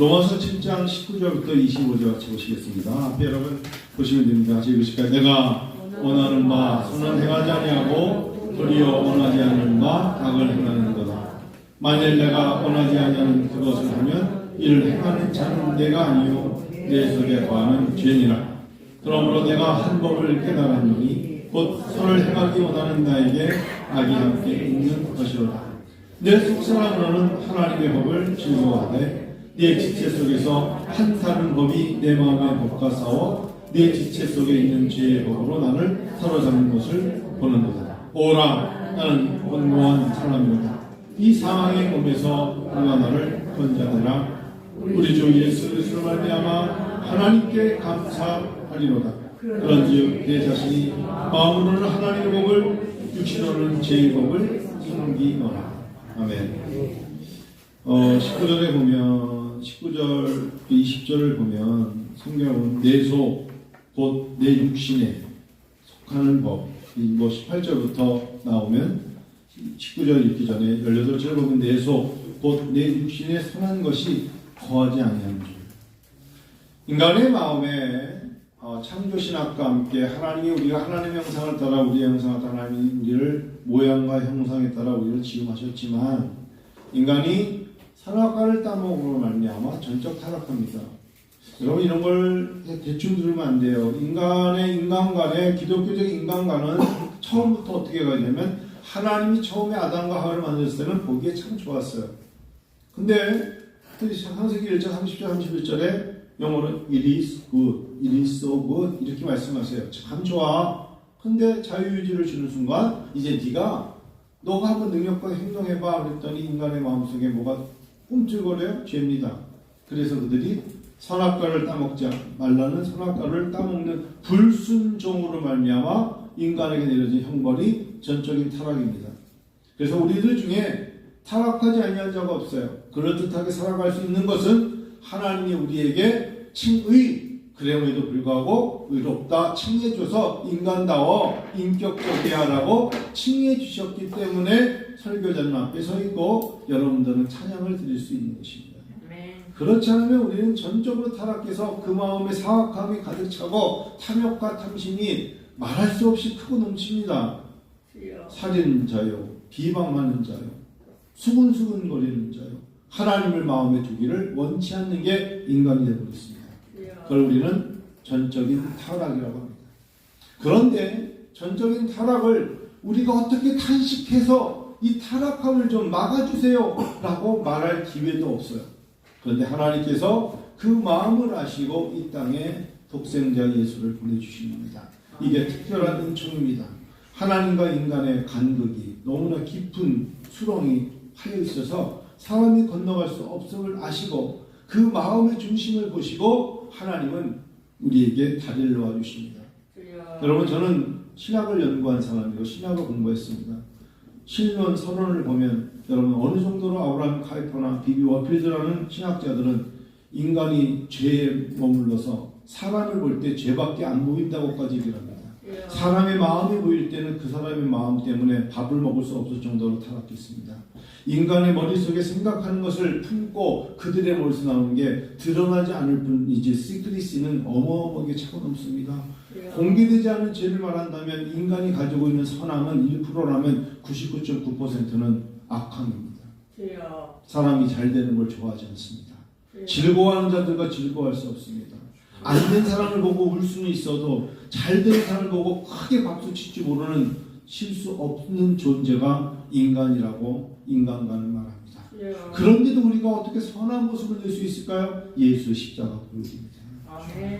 로마서 7장 19절부터 25절 같이 보시겠습니다. 앞에 여러분 보시면 됩니다. 같이 읽으실까요? 내가 원하는 바 선은 행하지 아니하고 도리어 원하지 않는 바 악을 행하는 거다. 만일 내가 원하지 아니하는 그것을 하면 이를 행하는 자는 내가 아니요 내 속에 거하는 죄니라. 그러므로 내가 한 법을 깨달았노니 곧 선을 행하기 원하는 나에게 악이 함께 있는 것이로다. 내 속사람으로는 하나님의 법을 즐거워하되 내 지체 속에서 한 다른 법이 내 마음의 법과 싸워 내 지체 속에 있는 죄의 법으로 나를 사로잡는 것을 보는도다. 오라, 나는 원고한 사람이로다. 이 사망의 몸에서 누가 나를 건져내라. 우리 주 예수 그리스도로 말미암아 하나님께 감사하리로다. 그런즉 내 자신이 마음으로는 하나님의 법을, 육신으로는 죄의 법을 섬기노라. 아멘. 19절에 보면 19절 20절을 보면 성경은 내 속 곧 내 육신에 속하는 법, 뭐 18절부터 나오면 19절 읽기 전에 18절 보면 내 속 곧 내 육신에 선한 것이 거하지 아니하는 줄. 인간의 마음에 창조신학과 함께 하나님이 우리가 하나님의 형상을 따라 우리의 형상을 따라 하나님이 우리를 모양과 형상에 따라 우리를 지음하셨지만 인간이 선악과를 따먹음으로 말미암아 전적 타락합니다. 여러분 이런 걸 대충 들으면 안 돼요. 인간간의 기독교적 인간관은 처음부터 어떻게 가냐면 하나님이 처음에 아담과 하와를 만들었을 때는 보기에 참 좋았어요. 근데 창세기 1장 30절 31절에 영어로 it is good, it is so good 이렇게 말씀하세요. 참 좋아. 근데 자유의지를 주는 순간 이제 너가 한번 능력과 행동해봐 그랬더니 인간의 마음속에 뭐가 꿈틀거려요? 죄입니다. 그래서 그들이 선악과를 따먹지 말라는 선악과를 따먹는 불순종으로 말미암아 인간에게 내려진 형벌이 전적인 타락입니다. 그래서 우리들 중에 타락하지 아니한 자가 없어요. 그럴듯하게 살아갈 수 있는 것은 하나님이 우리에게 칭의, 그럼에도 불구하고 의롭다 칭해줘서 인간다워 인격적이야 라고 칭해 주셨기 때문에 설교자는 앞에 서 있고 여러분들은 찬양을 드릴 수 있는 것입니다. 그렇지 않으면 우리는 전적으로 타락해서 그 마음에 사악함이 가득 차고 탐욕과 탐심이 말할 수 없이 크고 넘칩니다. 살인자요, 비방하는 자요, 수근수근거리는 자요, 하나님을 마음에 두기를 원치 않는 게 인간이 되어버렸습니다. 그걸 우리는 전적인 타락이라고 합니다. 그런데 전적인 타락을 우리가 어떻게 탄식해서 이 타락함을 좀 막아주세요 라고 말할 기회도 없어요. 그런데 하나님께서 그 마음을 아시고 이 땅에 독생자 예수를 보내주신 겁니다. 이게 특별한 은총입니다. 하나님과 인간의 간극이 너무나 깊은 수렁이 파여 있어서 사람이 건너갈 수 없음을 아시고 그 마음의 중심을 보시고 하나님은 우리에게 다리를 놓아주십니다. 여러분 저는 신학을 연구한 사람이고 신학을 공부했습니다. 신론 서론을 보면 여러분 어느 정도로 아브라함 카이퍼나 비비 워필드라는 신학자들은 인간이 죄에 머물러서 사람을 볼 때 죄밖에 안 보인다고까지 얘기를 합니다. 사람의 마음이 보일 때는 그 사람의 마음 때문에 밥을 먹을 수 없을 정도로 타락했습니다. 인간의 머릿속에 생각하는 것을 품고 그들의 머릿속에 나오는 게 드러나지 않을 뿐이지 시크릿은 어마어마하게 차고 넘습니다. 공개되지 않은 죄를 말한다면 인간이 가지고 있는 선함은 1%라면 99.9%는 악함입니다. 사람이 잘 되는 걸 좋아하지 않습니다. 즐거워하는 자들과 즐거워할 수 없습니다. 안 된 사람을 보고 울 수는 있어도 잘 된 사람을 보고 크게 박수 칠지 모르는 실수 없는 존재가 인간이라고 인간관을 말합니다. 그런데도 우리가 어떻게 선한 모습을 낼 수 있을까요? 예수의 십자가 보여줍니다.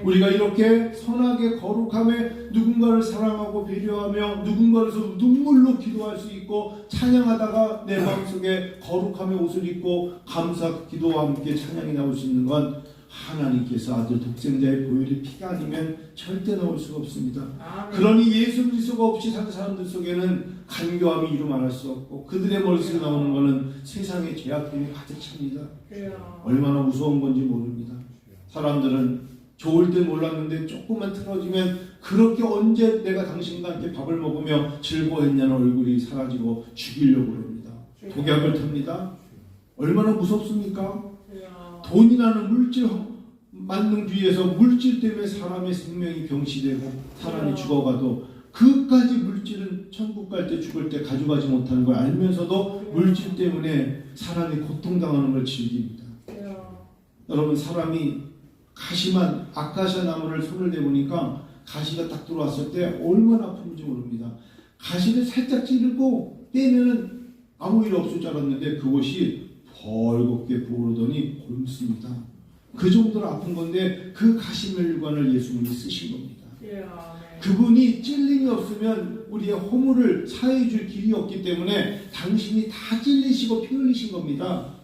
우리가 이렇게 선하게 거룩함에 누군가를 사랑하고 배려하며 누군가를 눈물로 기도할 수 있고 찬양하다가 내 마음속에 거룩함의 옷을 입고 감사 기도와 함께 찬양이 나올 수 있는 건 하나님께서 아들 독생자의 보혈의 피가 아니면 절대 나올 수가 없습니다. 그러니 예수 그리스도가 없이 사는 사람들 속에는 간교함이 이루 말할 수 없고 그들의 머릿속에 나오는 것은 세상의 죄악들이 가득 찹니다. 얼마나 무서운 건지 모릅니다. 사람들은 좋을 때 몰랐는데 조금만 틀어지면 그렇게 언제 내가 당신과 함께 밥을 먹으며 즐거워했냐는 얼굴이 사라지고 죽이려고 합니다. 독약을 탑니다. 얼마나 무섭습니까? 돈이라는 물질 만능주의에서 물질 때문에 사람의 생명이 병시되고 사람이 죽어가도 그까지 물질은 천국 갈 때 죽을 때 가져가지 못하는 걸 알면서도 물질 때문에 사람이 고통당하는 걸 즐깁니다. 여러분, 사람이 가시만 아카시아 나무를 손을 대보니까 가시가 딱 들어왔을 때 얼마나 아픈지 모릅니다. 가시를 살짝 찌르고 떼면은 아무 일 없을 줄 알았는데 그것이 벌겋게 부어오르더니 곪습니다. 그 정도로 아픈 건데 그 가시멸관을 예수님이 쓰신 겁니다. 그분이 찔림이 없으면 우리의 허물을 사해 줄 길이 없기 때문에 당신이 다 찔리시고 피 흘리신 겁니다.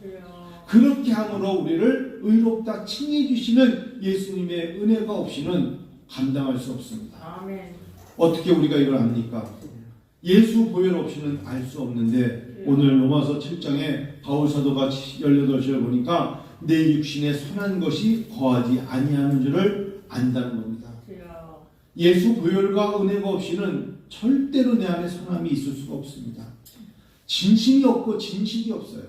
그렇게 함으로 우리를 의롭다 칭해 주시는 예수님의 은혜가 없이는 감당할 수 없습니다. 아멘. 어떻게 우리가 이걸 압니까? 예수 보혈 없이는 알 수 없는데 오늘 로마서 7장에 바울 사도가 18절을 보니까 내 육신에 선한 것이 거하지 아니하는 줄을 안다는 겁니다. 예수 보혈과 은혜가 없이는 절대로 내 안에 선함이 있을 수가 없습니다. 진심이 없고 진실이 없어요.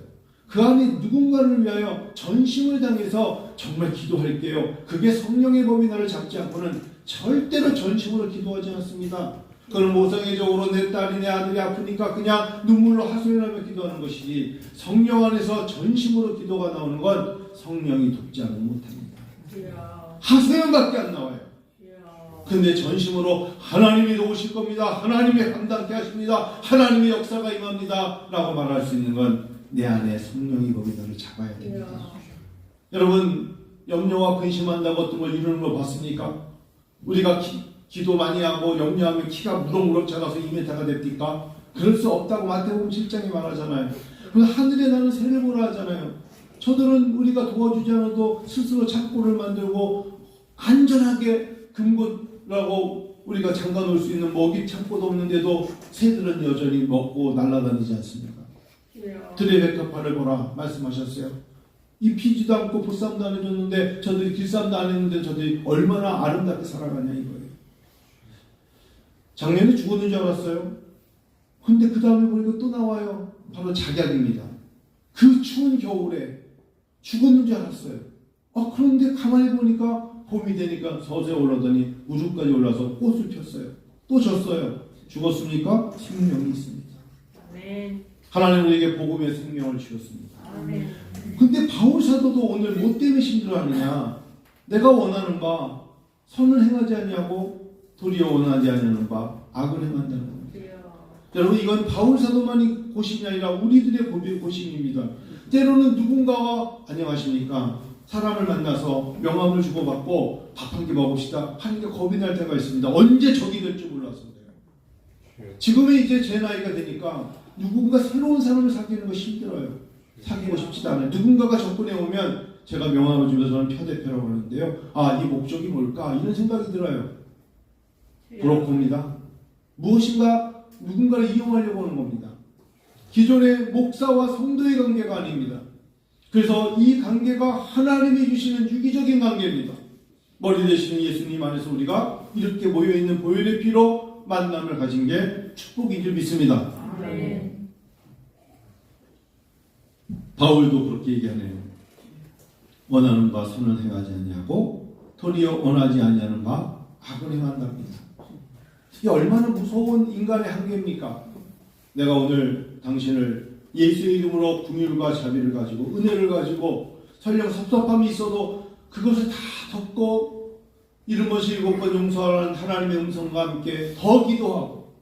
그 안에 누군가를 위하여 전심을 당해서 정말 기도할게요. 그게 성령의 법이 나를 잡지 않고는 절대로 전심으로 기도하지 않습니다. 그건 모성애적으로 내 딸이 내 아들이 아프니까 그냥 눈물로 하소연하며 기도하는 것이지 성령 안에서 전심으로 기도가 나오는 건 성령이 돕지 않으면 못합니다. 하소연밖에 안 나와요. 근데 전심으로 하나님이 도우실 겁니다. 하나님이 감당케 하십니다. 하나님의 역사가 임합니다. 라고 말할 수 있는 건 내 안에 성령이 거기 나를 잡아야 됩니다. 여러분, 염려와 근심한다고 어떤 걸 이루는 거 봤습니까? 우리가 기도 많이 하고 염려하면 키가 무럭무럭 자라서 2m가 됩니까? 그럴 수 없다고 마태복음 7장에 말하잖아요. 그래서 하늘에 나는 새를 보라 하잖아요. 저들은 우리가 도와주지 않아도 스스로 창고를 만들고 안전하게 금고라고 우리가 잠가 놓을 수 있는 먹이 창고도 없는데도 새들은 여전히 먹고 날아다니지 않습니까? 들의 백합화를 보라 말씀하셨어요. 입히지도 않고 보쌈도 안 해줬는데 저들이 길쌈도 안 했는데 저들이 얼마나 아름답게 살아가냐 이거예요. 작년에 죽었는 줄 알았어요. 근데 그 다음에 보니까 또 나와요. 바로 작약입니다. 그 추운 겨울에 죽었는 줄 알았어요. 그런데 가만히 보니까 봄이 되니까 서서히 올라오더니 우주까지 올라서 꽃을 폈어요. 또 졌어요. 죽었습니까? 생명이 있습니다. 아멘. 하나님 우리에게 복음의 생명을 주셨습니다. 아멘. 근데 바울 사도도 오늘 뭐 때문에 힘들어하느냐? 내가 원하는 바 선을 행하지 아니하고 도리어 원하지 아니하는 바 악을 행한다는 겁니다. 여러분, 이건 바울 사도만이 고심이 아니라 우리들의 고심입니다. 때로는 누군가와 안녕하십니까? 사람을 만나서 명함을 주고받고 밥 한 끼 먹읍시다 하는 게 겁이 날 때가 있습니다. 언제 적이 될 줄 몰라서 그래요. 지금은 이제 제 나이가 되니까 누군가 새로운 사람을 사귀는 거 힘들어요. 사귀고 싶지도 않아요. 누군가가 접근해 오면 제가 명함을 주면서 저는 표대표라고 하는데요. 이 목적이 뭘까? 이런 생각이 들어요. 부럽습니다. 무엇인가 누군가를 이용하려고 하는 겁니다. 기존의 목사와 성도의 관계가 아닙니다. 그래서 이 관계가 하나님이 주시는 유기적인 관계입니다. 머리 되시는 예수님 안에서 우리가 이렇게 모여있는 보혈의 피로 만남을 가진 게 축복인 줄 믿습니다. 아멘. 바울도 그렇게 얘기하네요. 원하는 바 선을 행하지 아니하고 도리어 원하지 아니하는 바 악을 행한답니다. 이게 얼마나 무서운 인간의 한계입니까? 내가 오늘 당신을 예수의 이름으로 긍휼과 자비를 가지고 은혜를 가지고 설령 섭섭함이 있어도 그것을 다 덮고 70번씩 7번 용서하는 하나님의 음성과 함께 더 기도하고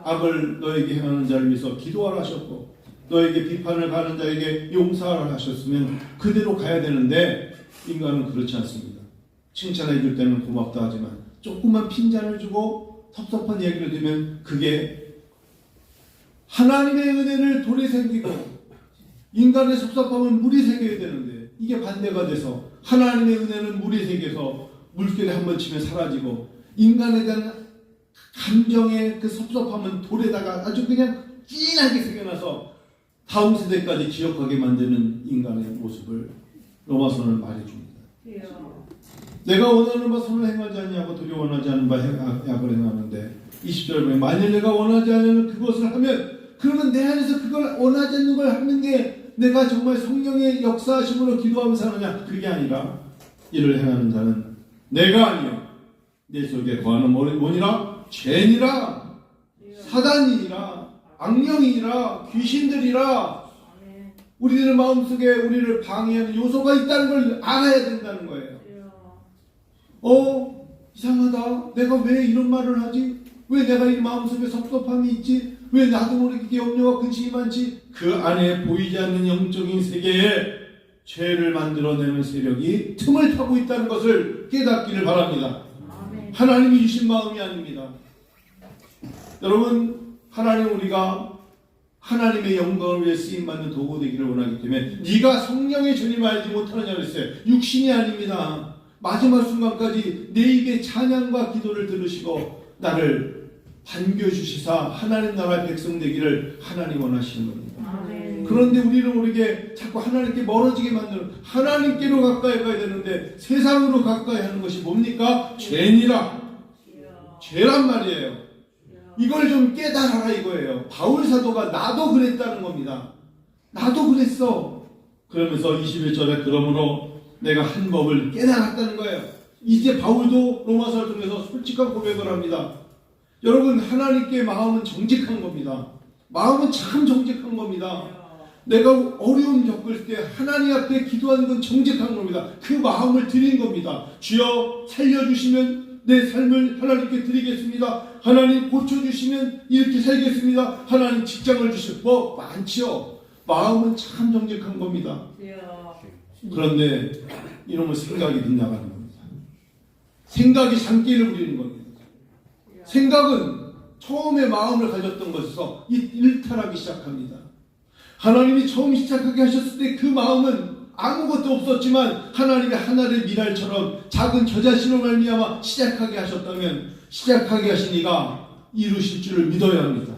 악을 너에게 행하는 자를 위해서 기도하라 하셨고 너에게 비판을 가는 자에게 용서하라 하셨으면 그대로 가야 되는데 인간은 그렇지 않습니다. 칭찬해 줄 때는 고맙다 하지만 조금만 핀잔을 주고 섭섭한 얘기를 들으면 그게 하나님의 은혜를 돌에 새기고 인간의 섭섭함은 물이 새겨야 되는데 이게 반대가 돼서 하나님의 은혜는 물이 새겨서 물결에 한번 치면 사라지고 인간에 대한 감정의 그 섭섭함은 돌에다가 아주 그냥 진하게 새겨놔서 다음 세대까지 기억하게 만드는 인간의 모습을 로마서는 말해줍니다. 내가 원하는 바 선을 행하지 아니하고 도리어 원하지 않는 바 약을 행하는데 20절에 보면 만일 내가 원하지 않는 그것을 하면 그러면 내 안에서 그걸 원하지 않는 걸 하는 게 내가 정말 성령의 역사하심으로 기도하면서 하느냐? 그게 아니라 이를 행하는 자는 내가 아니요 내 속에 거하는 뭐니라? 죄니라, 사단이니라, 악령이니라, 귀신들이라. 아멘. 우리들 마음속에 우리를 방해하는 요소가 있다는 걸 알아야 된다는 거예요. 이상하다. 내가 왜 이런 말을 하지? 왜 내가 이 마음속에 섭섭함이 있지? 왜 나도 모르게 염려와 근심이 많지? 그 안에 보이지 않는 영적인 세계에 죄를 만들어내는 세력이 틈을 타고 있다는 것을 깨닫기를 바랍니다. 아멘. 하나님이 주신 마음이 아닙니다. 여러분, 하나님 우리가 하나님의 영광을 위해 쓰임받는 도구 되기를 원하기 때문에 네가 성령의 주님을 알지 못하느냐 그랬어요. 육신이 아닙니다. 마지막 순간까지 내 입의 찬양과 기도를 들으시고 나를 반겨주시사 하나님 나라의 백성 되기를 하나님 원하시는 겁니다. 아멘. 그런데 우리는 모르게 자꾸 하나님께 멀어지게 만드는, 하나님께로 가까이 가야 되는데 세상으로 가까이 하는 것이 뭡니까? 죄니라. 죄란 말이에요. 이걸 좀 깨달아라 이거예요. 바울 사도가 나도 그랬다는 겁니다. 나도 그랬어. 그러면서 21절에 그러므로 내가 한 법을 깨달았다는 거예요. 이제 바울도 로마서를 통해서 솔직한 고백을 합니다. 여러분, 하나님께 마음은 정직한 겁니다. 마음은 참 정직한 겁니다. 내가 어려움 겪을 때 하나님 앞에 기도하는 건 정직한 겁니다. 그 마음을 드린 겁니다. 주여 살려주시면 내 삶을 하나님께 드리겠습니다. 하나님 고쳐주시면 이렇게 살겠습니다. 하나님 직장을 주시면 뭐 많지요. 마음은 참 정직한 겁니다. 그런데 이놈의 생각이 빗나가는 겁니다. 생각이 장기를 부리는 겁니다. 생각은 처음에 마음을 가졌던 것에서 일탈하기 시작합니다. 하나님이 처음 시작하게 하셨을 때 그 마음은 아무것도 없었지만 하나님의 하나의 미랄처럼 작은 저자신으로 말미암아 시작하게 하셨다면 시작하게 하신 이가 이루실 줄을 믿어야 합니다.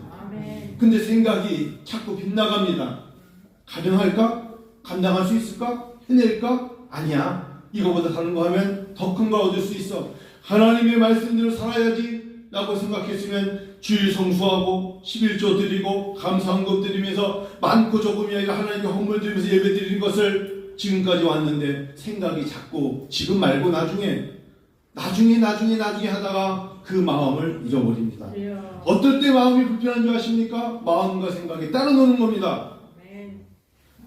근데 생각이 자꾸 빗나갑니다. 가능할까? 감당할 수 있을까? 해낼까? 아니야. 이거보다 다른 거 하면 더 큰 걸 얻을 수 있어. 하나님의 말씀대로 살아야지 라고 생각했으면 주일 성수하고 11조 드리고 감사헌금 드리면서 많고 조금이 아니라 하나님께 헌물 드리면서 예배 드리는 것을 지금까지 왔는데 생각이 자꾸 지금 말고 나중에 하다가 그 마음을 잃어버립니다. 어떨 때 마음이 불편한 줄 아십니까? 마음과 생각이 따로 노는 겁니다.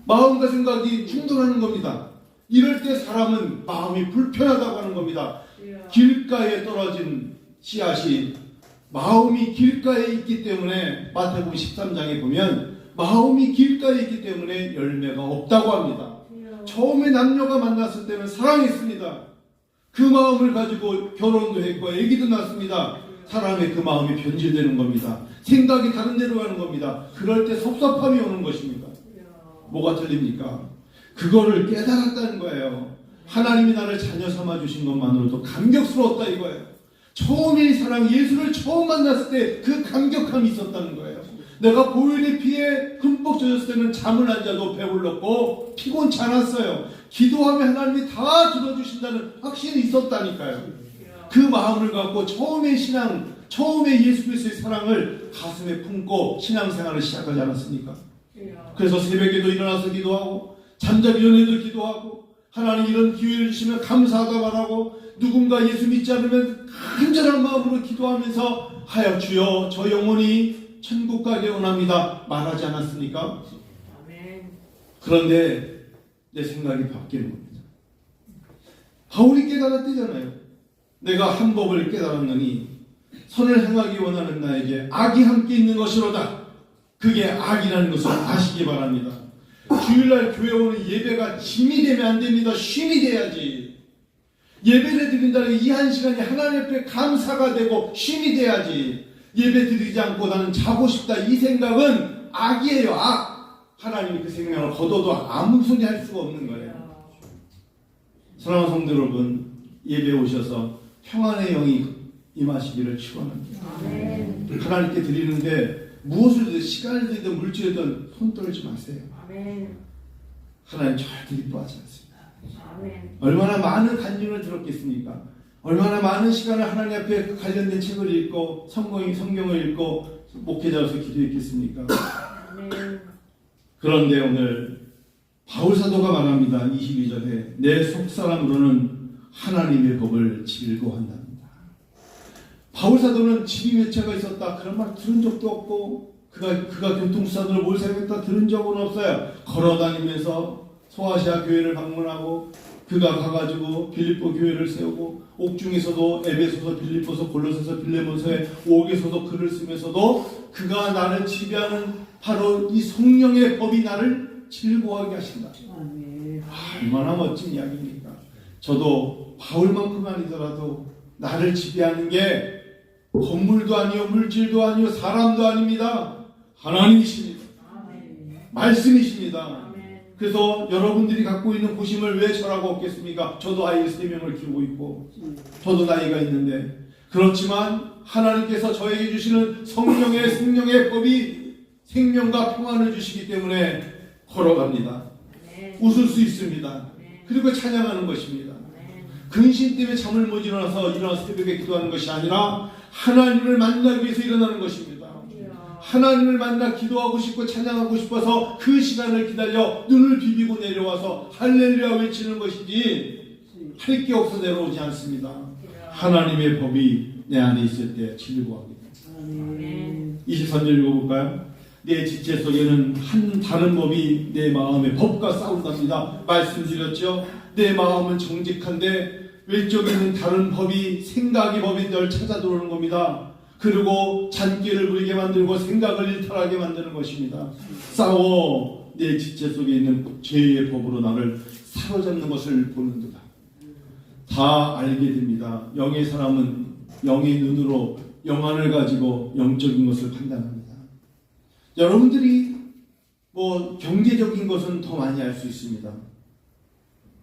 마음과 생각이 충돌하는 겁니다. 이럴 때 사람은 마음이 불편하다고 하는 겁니다. 길가에 떨어진 씨앗이 마음이 길가에 있기 때문에 마태복음 13장에 보면 마음이 길가에 있기 때문에 열매가 없다고 합니다. 처음에 남녀가 만났을 때는 사랑했습니다. 그 마음을 가지고 결혼도 했고 아기도 낳습니다. 사람의 그 마음이 변질되는 겁니다. 생각이 다른 데로 가는 겁니다. 그럴 때 섭섭함이 오는 것입니다. 뭐가 틀립니까? 그거를 깨달았다는 거예요. 하나님이 나를 자녀 삼아 주신 것만으로도 감격스러웠다 이거예요. 처음에 사랑 예수를 처음 만났을 때 그 감격함이 있었다는 거예요. 내가 보혈의 피에 흠뻑 젖었을 때는 잠을 안 자도 배불렀고 피곤치 않았어요. 기도하면 하나님이 다 들어주신다는 확신이 있었다니까요. 그 마음을 갖고 처음에 예수 그리스도의 사랑을 가슴에 품고 신앙생활을 시작하지 않았습니까? 그래서 새벽에도 일어나서 기도하고 잠자기 전에도 기도하고 하나님 이런 기회를 주시면 감사하다 말하고 누군가 예수 믿지 않으면 간절한 마음으로 기도하면서 하여 주여 저 영혼이 천국 가게 원합니다 말하지 않았습니까? 그런데 내 생각이 바뀌는 겁니다. 바울이 깨달았대잖아요. 내가 한 법을 깨달았느니 선을 행하기 원하는 나에게 악이 함께 있는 것이로다. 그게 악이라는 것을 아시기 바랍니다. 주일날 교회 오는 예배가 짐이 되면 안 됩니다. 쉼이 돼야지. 예배를 드린다는 이 한 시간이 하나님 앞에 감사가 되고 쉼이 돼야지. 예배 드리지 않고 나는 자고 싶다 이 생각은 악이에요. 악. 하나님이 그 생명을 거둬도 아무 소리 할 수가 없는 거예요. 사랑하는 성도 여러분, 예배에 오셔서 평안의 영이 임하시기를 축원합니다. 하나님께 드리는데 무엇을 드리든 시간을 드리든 물질이든 손 떨지 마세요. 하나님 절대 기뻐하지 않습니다. 얼마나 많은 간증을 들었겠습니까? 얼마나 많은 시간을 하나님 앞에 관련된 책을 읽고 성경을 읽고 목회자로서 기도했겠습니까? 그런데 오늘 바울 사도가 말합니다. 22절에 내 속사람으로는 하나님의 법을 즐거워한답니다. 바울 사도는 집이 몇 채가 있었다 그런 말 들은 적도 없고 그가 교통수단으로 뭘 사용했다 들은 적은 없어요. 걸어다니면서 소아시아 교회를 방문하고 그가 가가지고 빌립보 교회를 세우고 옥중에서도 에베소서, 빌립보서, 골로새서, 빌레몬서에 옥에서도 글을 쓰면서도 그가 나를 지배하는 바로 이 성령의 법이 나를 즐거워하게 하신다. 얼마나 멋진 이야기입니까? 저도 바울만큼 아니더라도 나를 지배하는 게 건물도 아니요 물질도 아니요 사람도 아닙니다. 하나님이십니다. 말씀이십니다. 그래서 여러분들이 갖고 있는 고심을 왜 저라고 없겠습니까? 저도 아이 3명을 키우고 있고 저도 나이가 있는데 그렇지만 하나님께서 저에게 주시는 성령의 생명의 법이 생명과 평안을 주시기 때문에 걸어갑니다. 웃을 수 있습니다. 그리고 찬양하는 것입니다. 근심 때문에 잠을 못 일어나서 새벽에 기도하는 것이 아니라 하나님을 만나기 위해서 일어나는 것입니다. 하나님을 만나 기도하고 싶고 찬양하고 싶어서 그 시간을 기다려 눈을 비비고 내려와서 할렐루야 외치는 것이지 할 게 없어 내려오지 않습니다. 하나님의 법이 내 안에 있을 때 즐거워합니다. 23절 읽어볼까요? 내 지체 속에는 한 다른 법이 내 마음의 법과 싸운답니다. 말씀드렸죠? 내 마음은 정직한데 외적에 있는 다른 법이 생각의 법인 널 찾아 들어오는 겁니다. 그리고 잔기를 부리게 만들고 생각을 일탈하게 만드는 것입니다. 싸워 내 지체 속에 있는 죄의 법으로 나를 사로잡는 것을 보는도다. 다 알게 됩니다. 영의 사람은 영의 눈으로 영안을 가지고 영적인 것을 판단합니다. 여러분들이 경제적인 것은 더 많이 알 수 있습니다.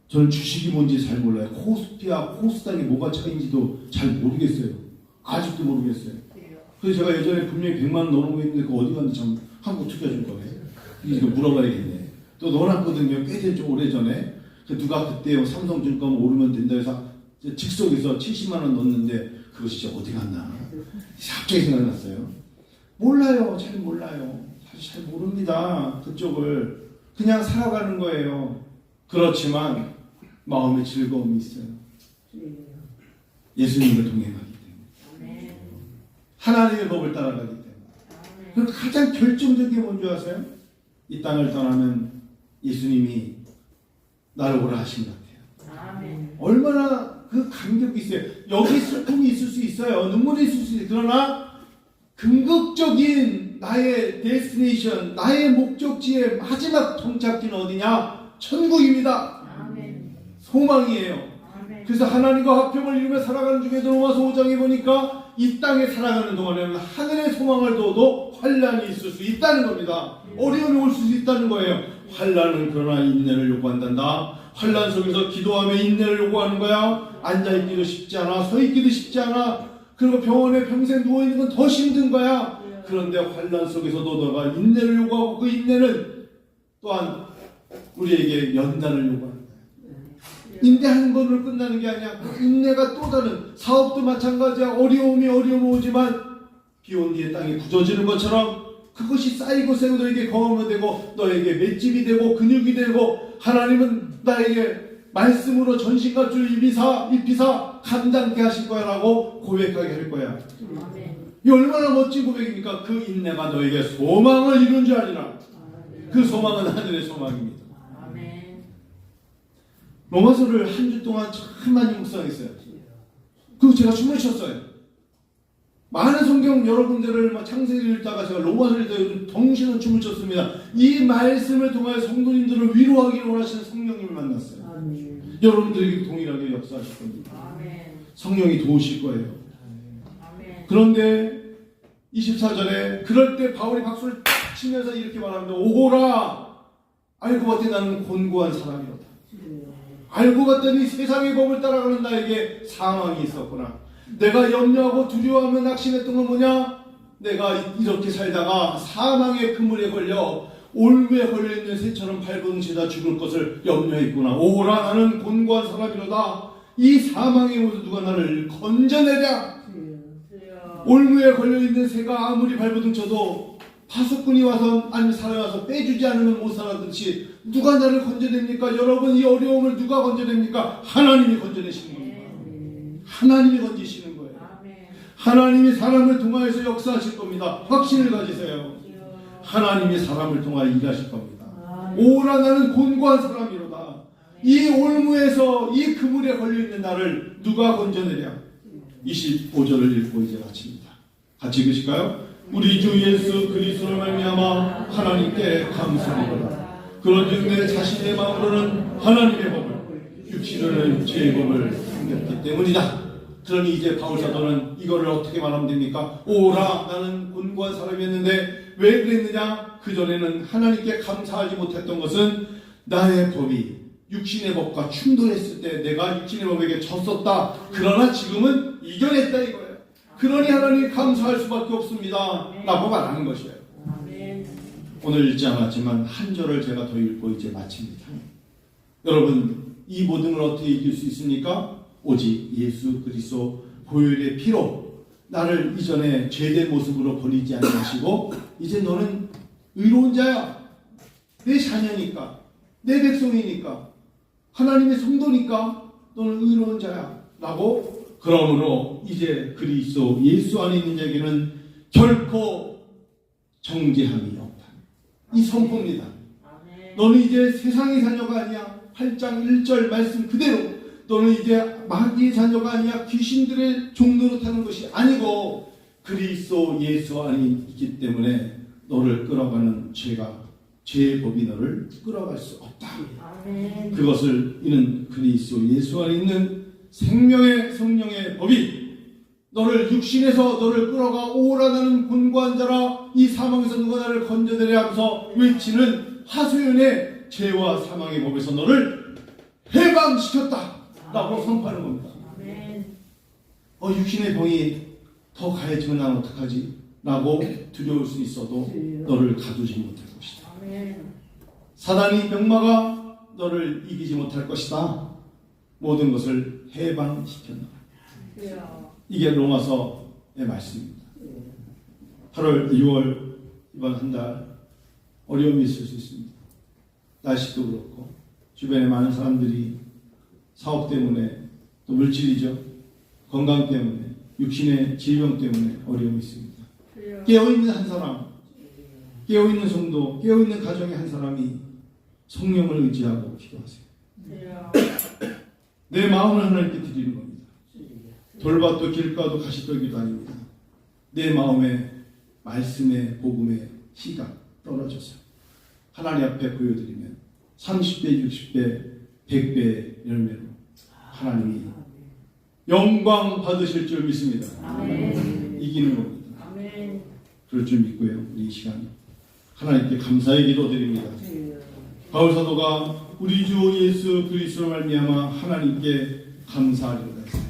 저는 주식이 뭔지 잘 몰라요. 코스피와 코스닥이 뭐가 차이인지도 잘 모르겠어요. 아직도 모르겠어요. 그래서 제가 예전에 분명히 100만 원 넣어놓은 거 있는데 그거 어디 갔는지 참 한국 투자줄 거네. 이거 물어봐야겠네. 또 넣어놨거든요. 꽤 된 좀 오래전에. 누가 그때 삼성증권 오르면 된다 해서 즉석에서 70만 원 넣었는데 그것이 진짜 어디 갔나. 갑자기 생각났어요. 몰라요. 잘 몰라요. 사실 잘 모릅니다. 그쪽을. 그냥 살아가는 거예요. 그렇지만 마음에 즐거움이 있어요. 예수님을 동행하기 때문에. 하나님의 법을 따라가기 때문에. 그럼 가장 결정적인 게 뭔지 아세요? 이 땅을 떠나면 예수님이 나를 오라 하신 것 같아요. 얼마나 그 감격이 있어요. 여기 슬픔이 있을 수 있어요. 눈물이 있을 수 있어요. 그러나 궁극적인 나의 데스티네이션, 나의 목적지의 마지막 동착지는 어디냐? 천국입니다. 소망이에요. 그래서 하나님과 화평을 이루며 살아가는 중에도 로마서 5장에 보니까 이 땅에 살아가는 동안에는 하늘의 소망을 둬도 환란이 있을 수 있다는 겁니다. 어려움이 올 수 있다는 거예요. 환란은 그러나 인내를 요구한단다. 환란 속에서 기도하며 인내를 요구하는 거야. 앉아있기도 쉽지 않아. 서있기도 쉽지 않아. 그리고 병원에 평생 누워있는 건 더 힘든 거야. 그런데 환란 속에서도 너가 인내를 요구하고 그 인내는 또한 우리에게 연단을 요구하는 거야. 인내 한 번으로 끝나는 게 아니야. 그 인내가 또 다른 사업도 마찬가지야. 어려움이 오지만 비온 뒤에 땅이 굳어지는 것처럼 그것이 쌓이고 너에게 경험이 되고 너에게 맷집이 되고 근육이 되고 하나님은 나에게 말씀으로 전신갑주를 입히사 감당케 하실 거야 라고 고백하게 할 거야. 이 얼마나 멋진 고백입니까? 그 인내가 너에게 소망을 이룬 줄 아니라. 그 소망은 하늘의 소망입니다. 로마서를 한 주 동안 참 많이 묵상했어요. 그리고 제가 춤을 췄어요. 많은 성경 여러분들을 창세기를 읽다가 제가 로마서를 읽다가 정신은 춤을 췄습니다. 이 말씀을 통하여 성도님들을 위로하기를 원하시는 성령님을 만났어요. 여러분들에게 동일하게 역사하실 겁니다. 성령이 도우실 거예요. 그런데 24절에 그럴 때 바울이 박수를 딱 치면서 이렇게 말합니다. 오호라! 알고 봤더니 나는 곤고한 사람이었다. 알고 봤더니 세상의 법을 따라가는 나에게 사망이 있었구나. 내가 염려하고 두려워하며 낙심했던 건 뭐냐? 내가 이렇게 살다가 사망의 그물에 걸려 올무에 걸려있는 새처럼 발버둥치다 죽을 것을 염려했구나. 오호라 나는 곤고한 사람이로다. 이 사망의 모두 누가 나를 건져내랴. 올무에 걸려있는 새가 아무리 발버둥쳐도 파수꾼이 와서 아니면 사람이 와서 빼주지 않으면 못 살아듯이 누가 나를 건져냅니까? 여러분, 이 어려움을 누가 건져냅니까? 하나님이 건져내시는 겁니다. 하나님이 건지시는 거예요. 하나님이 사람을 통하여서 역사하실 겁니다. 확신을 가지세요. 하나님이 사람을 통하여 일하실 겁니다. 오라 나는 곤고한 사람이로다. 이 올무에서 이 그물에 걸려있는 나를 누가 건져내랴. 25절을 읽고 이제 마칩니다. 같이 읽으실까요? 우리 주 예수 그리스도로 말미암아 하나님께 감사하노라. 그런즉 내 자신의 마음으로는 하나님의 법을, 육신으로는 죄의 법을 숨겼기 때문이다. 그러니 이제 바울 사도는 이거를 어떻게 말하면 됩니까? 오라 나는 곤고한 사람이었는데 왜 그랬느냐? 그전에는 하나님께 감사하지 못했던 것은 나의 법이 육신의 법과 충돌했을 때 내가 육신의 법에게 졌었다. 그러나 지금은 이겨냈다 이거예요. 그러니 하나님 감사할 수밖에 없습니다 라고 말하는 것이에요. 오늘 읽지 않았지만 한 절을 제가 더 읽고 이제 마칩니다. 여러분, 이 모든 걸 어떻게 이길 수 있습니까? 오직 예수 그리스도 보혈의 피로 나를 이전에 죄된 모습으로 버리지 아니하시고 이제 너는 의로운 자야. 내 자녀니까, 내 백성이니까, 하나님의 성도니까 너는 의로운 자야 라고. 그러므로 이제 그리스도 예수 안에 있는 자에게는 결코 정죄함이 없다. 이 선포입니다. 너는 이제 세상의 자녀가 아니야. 8장 1절 말씀 그대로 너는 이제 마귀의 자녀가 아니야. 귀신들의 종로로 타는 것이 아니고 그리스도 예수 안에 있기 때문에 너를 끌어가는 죄의 법이 너를 끌어갈 수 없다. 아멘. 그것을 이는 그리스도 예수 안에 있는 생명의 성령의 법이 너를 육신에서 너를 끌어가 오라 나는 곤고한 자라 이 사망에서 누가 나를 건져내려 하면서 외치는 하소연의 죄와 사망의 법에서 너를 해방시켰다 라고 선포하는 겁니다. 육신의 병이 더 가해지면 난 어떡하지? 라고 두려울 수 있어도 너를 가두지 못할 것이다. 사단이 병마가 너를 이기지 못할 것이다. 모든 것을 해방시켰다. 이게 로마서의 말씀입니다. 8월, 6월 이번 한 달 어려움이 있을 수 있습니다. 날씨도 그렇고 주변에 많은 사람들이 사업 때문에 또 물질이죠. 건강 때문에 육신의 질병 때문에 어려움이 있습니다. 깨어있는 한 사람, 깨어있는 성도, 깨어있는 가정의 한 사람이 성령을 의지하고 기도하세요. 내 마음을 하나님께 드리는 겁니다. 돌밭도 길가도 가시떨기도 아닙니다. 내 마음에 말씀의 복음의 씨가 떨어져서 하나님 앞에 보여드리면 30배, 60배, 100배의 열매로 하나님이 영광 받으실 줄 믿습니다. 아멘. 이기는 겁니다. 아멘. 그럴 줄 믿고요. 우리 이 시간 하나님께 감사의 기도 드립니다. 바울 사도가 우리 주 예수 그리스도로 말미암아 하나님께 감사하리로다 했어요.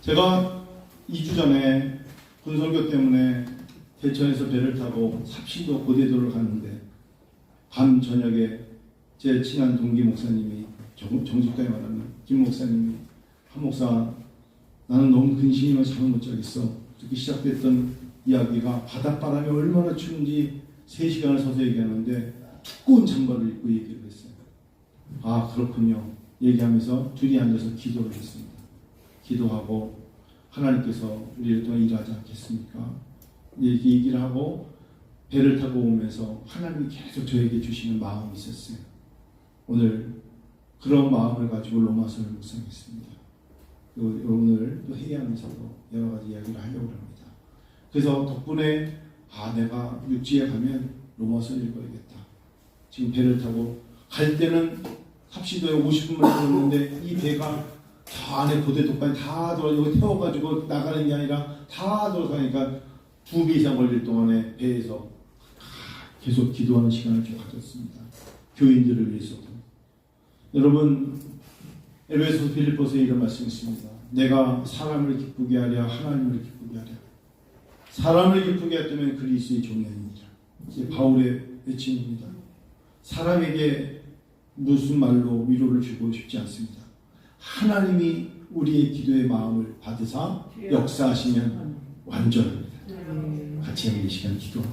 제가 2주 전에 군설교 때문에 대천에서 배를 타고 삽신도 고대도를 갔는데 밤 저녁에 제 친한 동기 목사님이 정직하게 말하면 김 목사님이 한 목사 나는 너무 근심이면 잠을 못 자겠어. 이렇게 시작됐던 이야기가 바닷바람이 얼마나 추운지 3시간을 서서 얘기하는데 두꺼운 장바를 입고 얘기를 했어요. 아 그렇군요. 얘기하면서 둘이 앉아서 기도를 했습니다. 기도하고 하나님께서 우리를 동안 일하지 않겠습니까? 이렇게 얘기를 하고 배를 타고 오면서 하나님이 계속 저에게 주시는 마음이 있었어요. 오늘 그런 마음을 가지고 로마서를 묵상했습니다. 오늘 또 회의하면서도 여러 가지 이야기를 하려고 합니다. 그래서 덕분에 내가 육지에 가면 로마서를 읽어야겠다. 지금 배를 타고 갈 때는 삽시도에 50분만 걸렸는데 이 배가 저 안에 고대도까지 다 돌아가고 태워가지고 나가는 게 아니라 다 돌아가니까 2배 이상 걸릴 동안에 배에서 계속 기도하는 시간을 좀 가졌습니다. 교인들을 위해서도. 여러분 에베소 빌립보서에 이런 말씀이 있습니다. 내가 사람을 기쁘게 하랴 하나님을 기쁘게 하랴. 사람을 기쁘게 했다면 그리스도의 종이 아닙니다. 이제 바울의 외침입니다. 사람에게 무슨 말로 위로를 주고 싶지 않습니다. 하나님이 우리의 기도의 마음을 받으사 역사하시면 완전합니다. 같이 한번 이 시간 기도.